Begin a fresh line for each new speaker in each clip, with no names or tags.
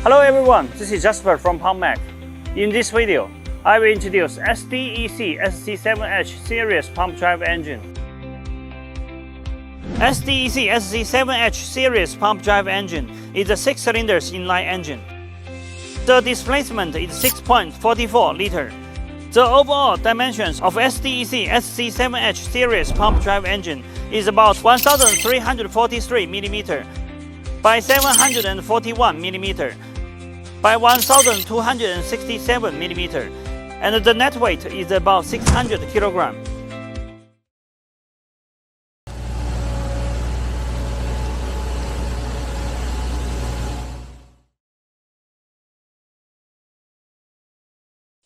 Hello everyone, this is Jasper from PumpMac. In this video, I will introduce SDEC SC7H series pump drive engine. SDEC SC7H series pump drive engine is a 6-cylinder inline engine. The displacement is 6.44 liter. The overall dimensions of SDEC SC7H series pump drive engine is about 1343 mm by 741 mm by 1267 mm, and the net weight is about 600 kg.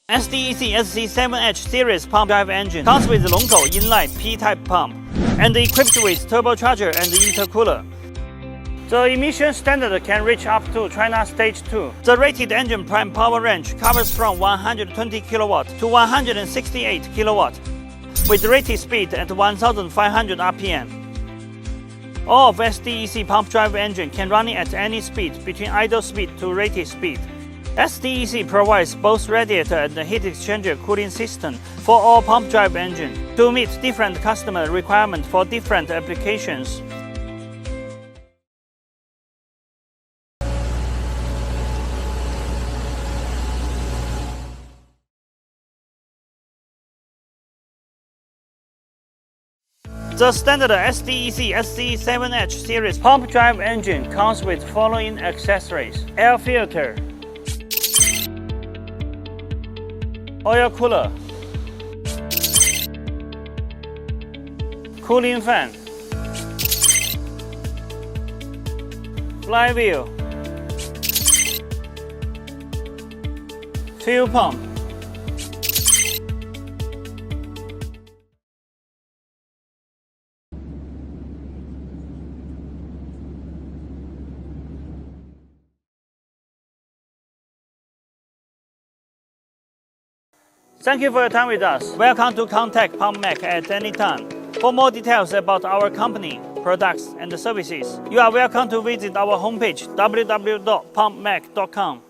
SDEC SC7H series pump drive engine comes with the LongKou In-line P Type pump and equipped with turbocharger and inter-cooler. The emission standard can reach up to China Stage 2. The rated engine prime power range covers from 120 kW to 168 kW, with rated speed at 1500 rpm. All of SDEC pump drive engine can run at any speed between idle speed to rated speed. SDEC provides both radiator and heat exchanger cooling system for all pump drive engine to meet different customer requirements for different applications. The standard SDEC SC7H series pump drive engine comes with following accessories: air filter, oil cooler, cooling fan, flywheel, fuel pump. Thank you for your time with us. Welcome to contact PumpMac at any time. For more details about our company, products, and services, you are welcome to visit our homepage www.PumpMac.com.